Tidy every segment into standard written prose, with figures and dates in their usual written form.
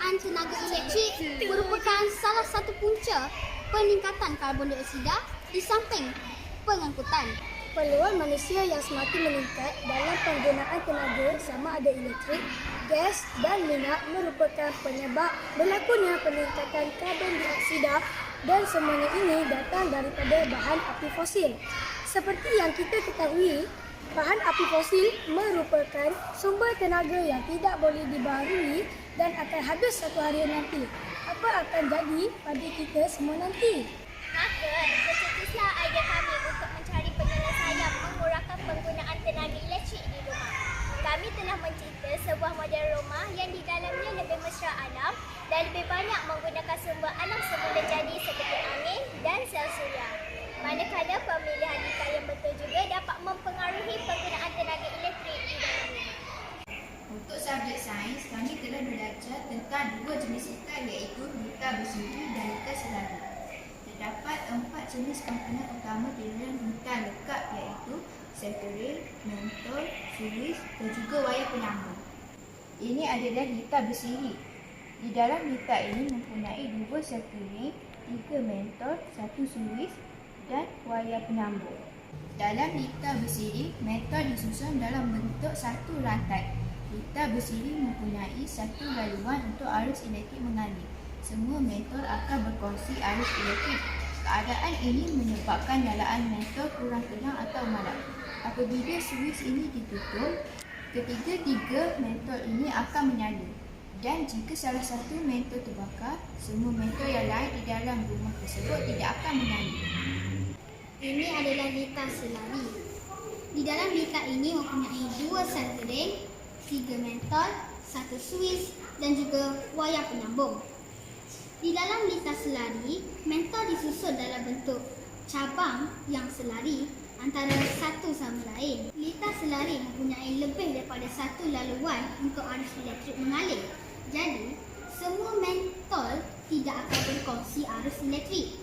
penggunaan tenaga elektrik merupakan salah satu punca peningkatan karbon dioksida di samping pengangkutan. Peluang manusia yang semakin meningkat dalam penggunaan tenaga sama ada elektrik, gas dan minyak merupakan penyebab berlakunya peningkatan karbon dioksida dan semuanya ini datang daripada bahan api fosil. Seperti yang kita ketahui, bahan api fosil merupakan sumber tenaga yang tidak boleh dibaharui dan akan habis satu hari nanti. Apa akan jadi pada kita semua nanti? Maka, tercetuslah idea kami untuk mencari penyelesaian mengurangkan penggunaan tenaga elektrik di rumah. Kami telah mencipta sebuah model rumah yang di dalamnya lebih mesra alam dan lebih banyak menggunakan sumber alam semula jadi seperti angin dan sel suria. Manakala pemilihan litar yang betul juga dapat mempengaruhi penggunaan tenaga elektrik di dalam rumah. Untuk subjek sains, kami telah belajar tentang dua jenis litar iaitu litar bersiri dan litar selari. Terdapat 4 jenis komponen utama di dalam litar lekat iaitu satelit, mentol, suis dan juga wayar penyambung. Ini adalah litar bersiri. Di dalam litar ini mempunyai 2 satelit, 3 mentol, 1 suis dan wayar penyambung. Dalam litar bersiri, mentol disusun dalam bentuk satu rantai. Litar bersiri mempunyai satu laluan untuk arus elektrik mengalir. Semua mentol akan berkongsi arus elektrik. Keadaan ini menyebabkan nyalaan mentol kurang tenang atau malam. Apabila suis ini ditutup, ketiga-tiga mentol ini akan menyala. Dan jika salah satu mentol terbakar, semua mentol yang lain di dalam rumah tersebut tidak akan menyala. Ini adalah litar selari. Di dalam litar ini mempunyai 2 satelit, 3 mentol, 1 suis dan juga wayar penyambung. Di dalam litar selari, mentol disusun dalam bentuk cabang yang selari antara satu sama lain. Litar selari mempunyai lebih daripada satu laluan untuk arus elektrik mengalir. Jadi, semua mentol tidak akan berkongsi arus elektrik.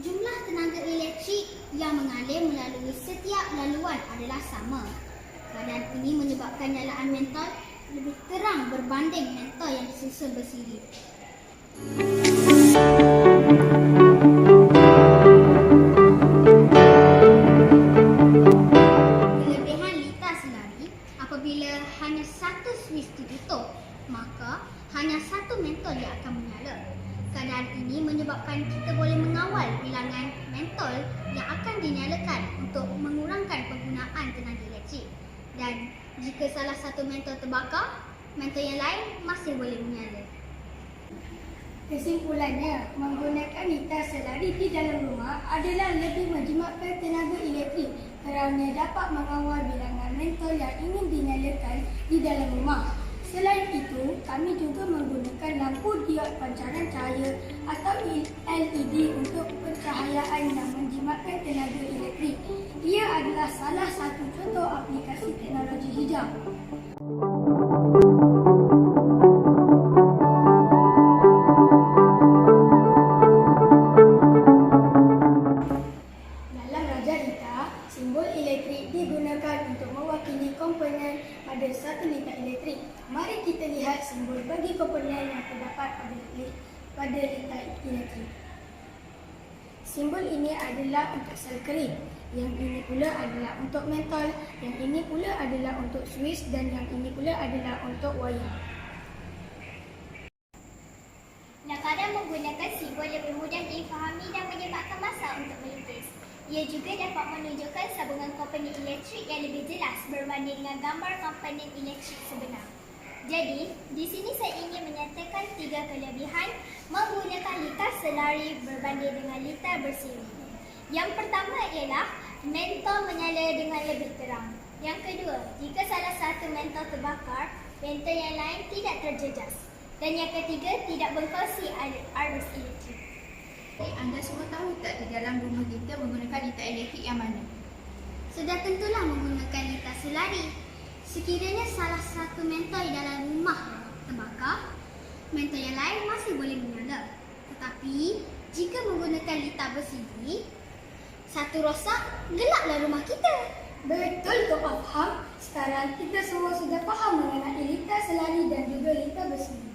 Jumlah tenaga elektrik yang mengalir melalui setiap laluan adalah sama. Keadaan ini menyebabkan nyalaan mentol lebih terang berbanding mentol yang disusun bersiri. Kelebihan litar selari, apabila hanya satu suis ditutup, maka hanya satu mentol yang akan menyala. Keadaan ini menyebabkan kita boleh mengawal bilangan mentol yang akan dinyalakan untuk mengurangkan penggunaan tenaga elektrik. Dan jika salah satu mentol terbakar, mentol yang lain masih boleh menyala. Kesimpulannya, menggunakan litar selari di dalam rumah adalah lebih menjimatkan tenaga elektrik kerana dapat mengawal bilangan mentol yang ingin dinyalakan di dalam rumah. Selain itu, kami juga menggunakan lampu diod pancaran cahaya atau LED untuk pencahayaan yang menjimatkan tenaga elektrik. Ia adalah salah satu contoh aplikasi teknologi hijau. Dalam Raja Litar, simbol elektrik digunakan untuk mewakili komponen pada satu litar elektrik. Mari kita lihat simbol bagi komponen yang terdapat pada litar elektrik. Simbol ini adalah untuk sel kering, yang ini pula adalah untuk mentol, yang ini pula adalah untuk suis dan yang ini pula adalah untuk wayar. Nakada menggunakan simbol lebih mudah difahami dan menyempatkan masa untuk melukis. Ia juga dapat menunjukkan sambungan komponen elektrik yang lebih jelas berbanding dengan gambar komponen elektrik sebenar. Jadi, di sini saya ingin menyatakan 3 kelebihan menggunakan litar selari berbanding dengan litar bersiri. Yang pertama ialah mentol menyala dengan lebih terang. Yang kedua, jika salah satu mentol terbakar, mentol yang lain tidak terjejas. Dan yang ketiga, tidak berkongsi arus elektrik. Anda semua tahu tak di dalam rumah kita menggunakan litar elektrik yang mana? Sudah tentulah menggunakan litar selari. Sekiranya salah satu mentol di dalam rumah terbakar, mentol yang lain masih boleh menyala. Tetapi, jika menggunakan litar bersiri, satu rosak, gelaplah rumah kita. Betul Tok Afham. Sekarang kita semua sudah faham mengenai litar selari dan juga litar bersiri.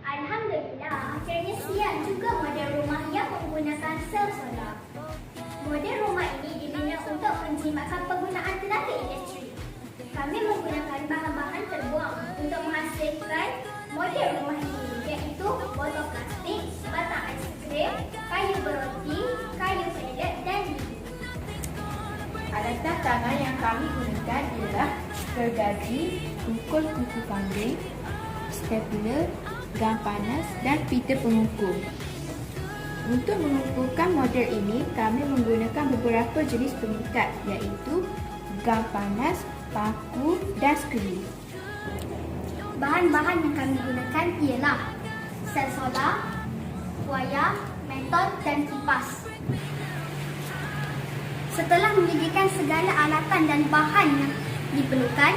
Alhamdulillah, akhirnya siap juga model rumah yang menggunakan sel solar. Model rumah ini dibina untuk menjimatkan penggunaan tenaga elektrik. Kami menggunakan bahan-bahan terbuang untuk menghasilkan model rumah ini, iaitu botol plastik, batang aiskrim, kayu beroti, kayu pelet dan lidi. Alatan tangan yang kami gunakan ialah gergaji, pukul kuku kambing, stapler, gam panas dan pita pengukur. Untuk mengukurkan model ini, kami menggunakan beberapa jenis pengikat iaitu gam panas, paku dan skru. Bahan-bahan yang kami gunakan ialah sel solar, wayar, mentol dan kipas. Setelah menyediakan segala alatan dan bahan yang diperlukan,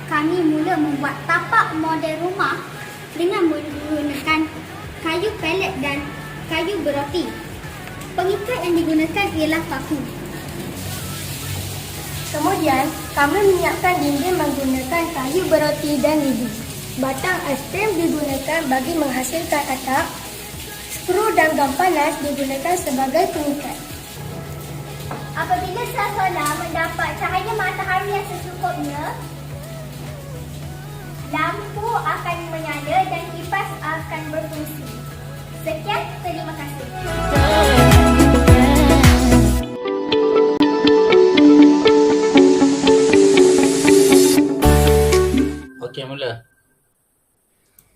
kami mula membuat tapak model rumah dengan menggunakan kayu pelet dan kayu beroti. Pengikat yang digunakan ialah paku. Kemudian, kami menyiapkan dinding menggunakan kayu beroti dan lidi. Batang aiskrim digunakan bagi menghasilkan atap. Skru dan gam panas digunakan sebagai pengikat. Apabila sel solar mendapat cahaya matahari yang secukupnya, lampu akan menyala dan kipas akan berfungsi. Sekian, terima kasih. Okey, mula.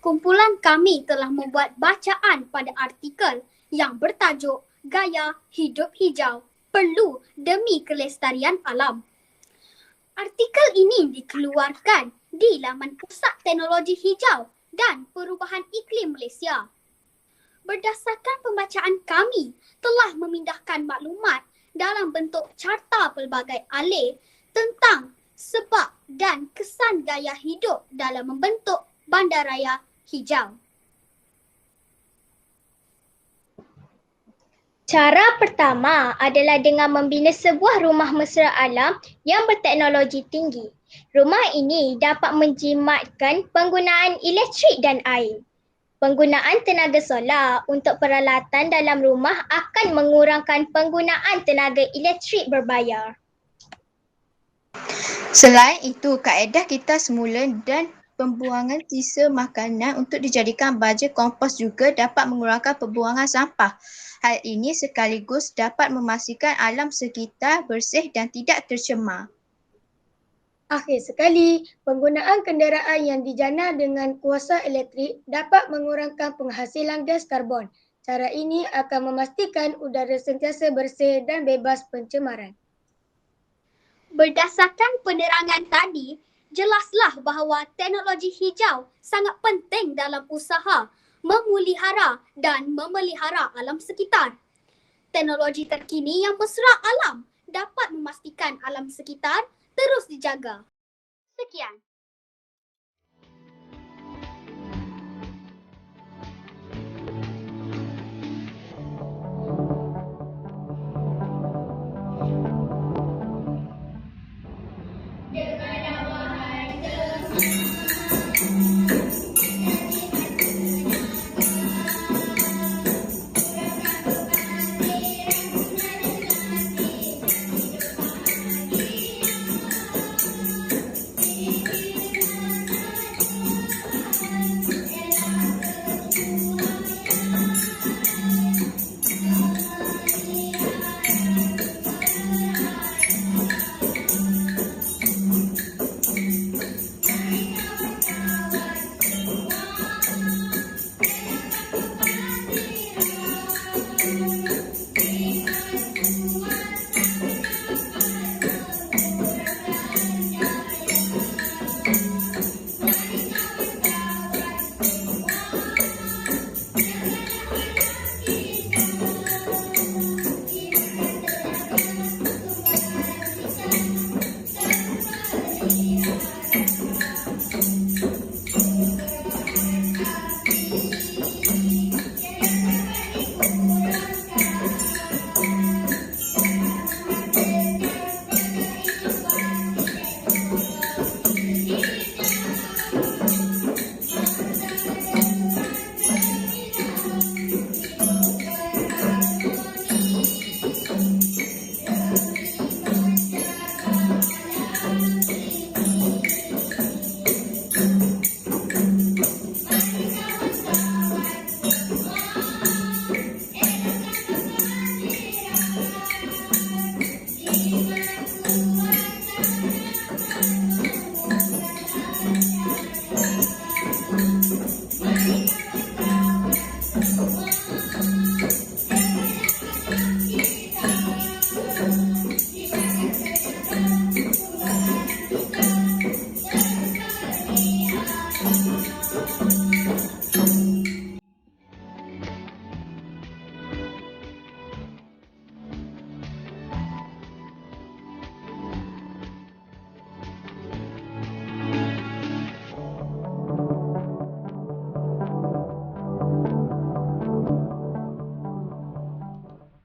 Kumpulan kami telah membuat bacaan pada artikel yang bertajuk Gaya Hidup Hijau Perlu Demi Kelestarian Alam. Artikel ini dikeluarkan di laman Pusat Teknologi Hijau dan Perubahan Iklim Malaysia. Berdasarkan pembacaan kami telah memindahkan maklumat dalam bentuk carta pelbagai alih tentang sebab dan kesan gaya hidup dalam membentuk bandaraya hijau. Cara pertama adalah dengan membina sebuah rumah mesra alam yang berteknologi tinggi. Rumah ini dapat menjimatkan penggunaan elektrik dan air. Penggunaan tenaga solar untuk peralatan dalam rumah akan mengurangkan penggunaan tenaga elektrik berbayar. Selain itu, kaedah kita semula dan pembuangan sisa makanan untuk dijadikan baja kompos juga dapat mengurangkan pembuangan sampah. Hal ini sekaligus dapat memastikan alam sekitar bersih dan tidak tercemar. Akhir sekali, penggunaan kenderaan yang dijana dengan kuasa elektrik dapat mengurangkan penghasilan gas karbon. Cara ini akan memastikan udara sentiasa bersih dan bebas pencemaran. Berdasarkan penerangan tadi, jelaslah bahawa teknologi hijau sangat penting dalam usaha memelihara dan memelihara alam sekitar. Teknologi terkini yang mesra alam dapat memastikan alam sekitar terus dijaga. Sekian. Dengan nama